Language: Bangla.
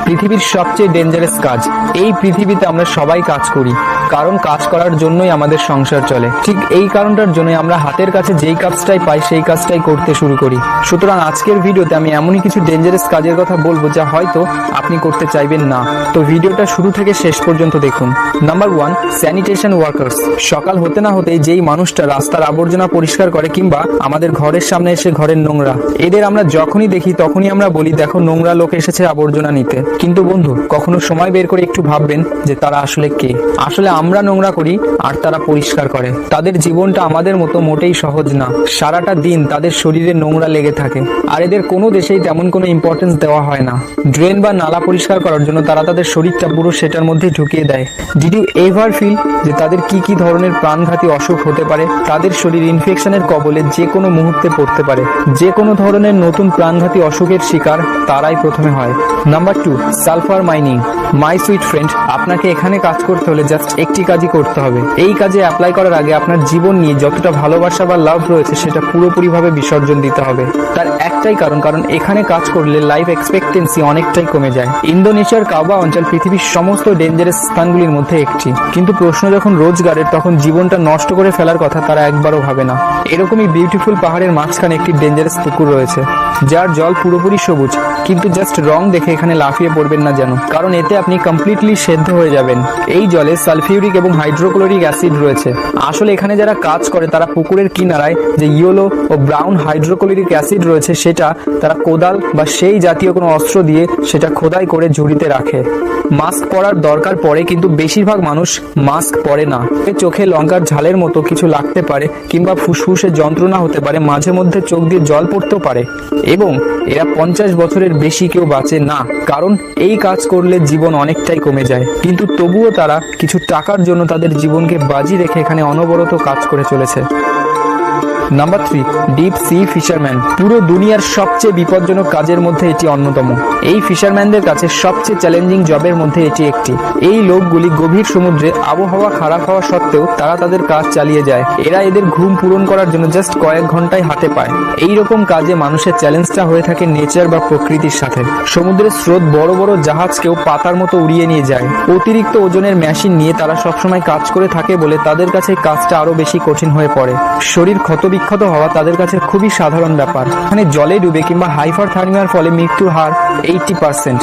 পৃথিবীর সবচেয়ে ডেঞ্জারাস কাজ। এই পৃথিবীতে আমরা সবাই কাজ করি, কারণ কাজ করার জন্যই আমাদের সংসার চলে। ঠিক এই কারণটার জন্যই আমরা হাতের কাছে যেই কাজটাই পাই সেই কাজটাই করতে শুরু করি। সুতরাং আজকের ভিডিওতে আমি এমনই কিছু ডেঞ্জারাস কাজের কথা বলবো যা হয়তো আপনি করতে চাইবেন না। তো ভিডিওটা শুরু থেকে শেষ পর্যন্ত দেখুন। Number 1, sanitation workers. সকাল হতে না হতেই যেই মানুষটা রাস্তার আবর্জনা পরিষ্কার করে কিংবা আমাদের ঘরের সামনে এসে ঘরের নোংরা, এদের আমরা যখনই দেখি তখনই আমরা বলি দেখো নোংরা লোক এসেছে আবর্জনা নিতে। কিন্তু বন্ধু, কখনো সময় বের করে একটু ভাববেন যে তারা আসলে কে? আসলে আমরা নোংরা করি আর তারা পরিষ্কার করে। তাদের জীবনটা আমাদের মতো মোটেই সহজ না। সারাটা দিন তাদের শরীরে নোংরা লেগে থাকে, আর এদের কোনো দেশেই তেমন কোনো ইম্পর্টেন্স দেওয়া হয় না। ড্রেন বা নালা পরিষ্কার করার জন্য তারা তাদের শরীরটা পুরো সেটার মধ্যে ঢুকিয়ে দেয়। ডিড ইউ এভার ফিল যে তাদের কি কি ধরনের প্রাণঘাতী অসুখ হতে পারে? তাদের শরীর ইনফেকশনের কবলে যে কোনো মুহূর্তে পড়তে পারে। যে কোনো ধরনের নতুন প্রাণঘাতী অসুখের শিকার তারাই প্রথমে হয়। Number 2, sulphur mining. My sweet friend, আপনাকে এখানে কাজ করতে হলে জাস্ট একটি কাজই করতে হবে। এই কাজে অ্যাপ্লাই করার আগে আপনার জীবন নিয়ে যতটা ভালোবাসা বা লাভ রয়েছে সেটা পুরোপুরিভাবে বিসর্জন দিতে হবে। তার একটাই কারণ এখানে কাজ করলে লাইফ এক্সপেক্টেন্সি অনেকটাই কমে যায়। ইন্দোনেশিয়ার কাওবা অঞ্চল পৃথিবীর সমস্ত ডেঞ্জারাস স্থানগুলির মধ্যে একটি, কিন্তু প্রশ্ন যখন রোজগারের, তখন জীবনটা নষ্ট করে ফেলার কথা তারা একবারও ভাবে না। এরকমই বিউটিফুল পাহাড়ের মাঝখানে একটি ডেঞ্জারাস পুকুর রয়েছে, যার জল পুরোপুরি সবুজ, কিন্তু জাস্ট রং দেখে এখানে লাফিয়ে পড়বেন না যেন, কারণ এতে আপনি কমপ্লিটলি সেদ্ধ হয়ে যাবেন। এই জলে সালফিউরিক এবং হাইড্রোক্লোরিক অ্যাসিড রয়েছে। আসলে এখানে যারা কাজ করে তারা পুকুরের কিনারায় যে ইয়েলো ও ব্রাউন হাইড্রোক্লোরিক অ্যাসিড রয়েছে সেটা তারা কোদাল বা সেই জাতীয় কোনো অস্ত্র দিয়ে সেটা খোদাই করে ঝুড়িতে রাখে। মাস্ক পরার দরকার পড়ে, কিন্তু বেশিরভাগ মানুষ মাস্ক পরে না। চোখে লঙ্কার ঝালের মতো কিছু লাগতে পারে কিংবা ফুসফুসে যন্ত্রণা হতে পারে, মাঝে মধ্যে চোখ দিয়ে জল পড়তেও পারে, এবং এরা 50 বছরের বেশি কেউ বাঁচে না, কারণ এই কাজ করলে জীবন অনেকটাই কমে যায়। কিন্তু তবুও তারা কিছু টাকার জন্য তাদের জীবনকে বাজি রেখে এখানে অনবরত কাজ করে চলেছে। Number 3, deep sea fisherman. পুরো দুনিয়ার সবচেয়ে বিপজ্জনক কাজের মধ্যে এটি অন্যতম। এই ফিশারম্যানদের কাছে সবচেয়ে চ্যালেঞ্জিং জবের মধ্যে এটি একটি। এই লোকগুলি গভীর সমুদ্রে আবহাওয়া খারাপ হওয়া সত্ত্বেও তারা তাদের কাজ চালিয়ে যায়। এরা এদের ঘুম পূরণ করার জন্য জাস্ট কয়েক ঘন্টায় হাতে পায়। এই রকম কাজে মানুষের চ্যালেঞ্জটা হয়ে থাকে নেচার বা প্রকৃতির সাথে। সমুদ্রের স্রোত বড় বড় জাহাজকেও পাতার মতো উড়িয়ে নিয়ে যায়। অতিরিক্ত ওজনের মেশিন নিয়ে তারা সবসময় কাজ করে থাকে বলে তাদের কাছে কাজটা আরো বেশি কঠিন হয়ে পড়ে। শরীর ক্ষতবিক্ষত হওয়া তাদের কাছে খুবই সাধারণ ব্যাপার। এখানে জলে ডুবে কিংবা হাইপারথার্মিয়ার ফলে মৃত্যুর হার 80%।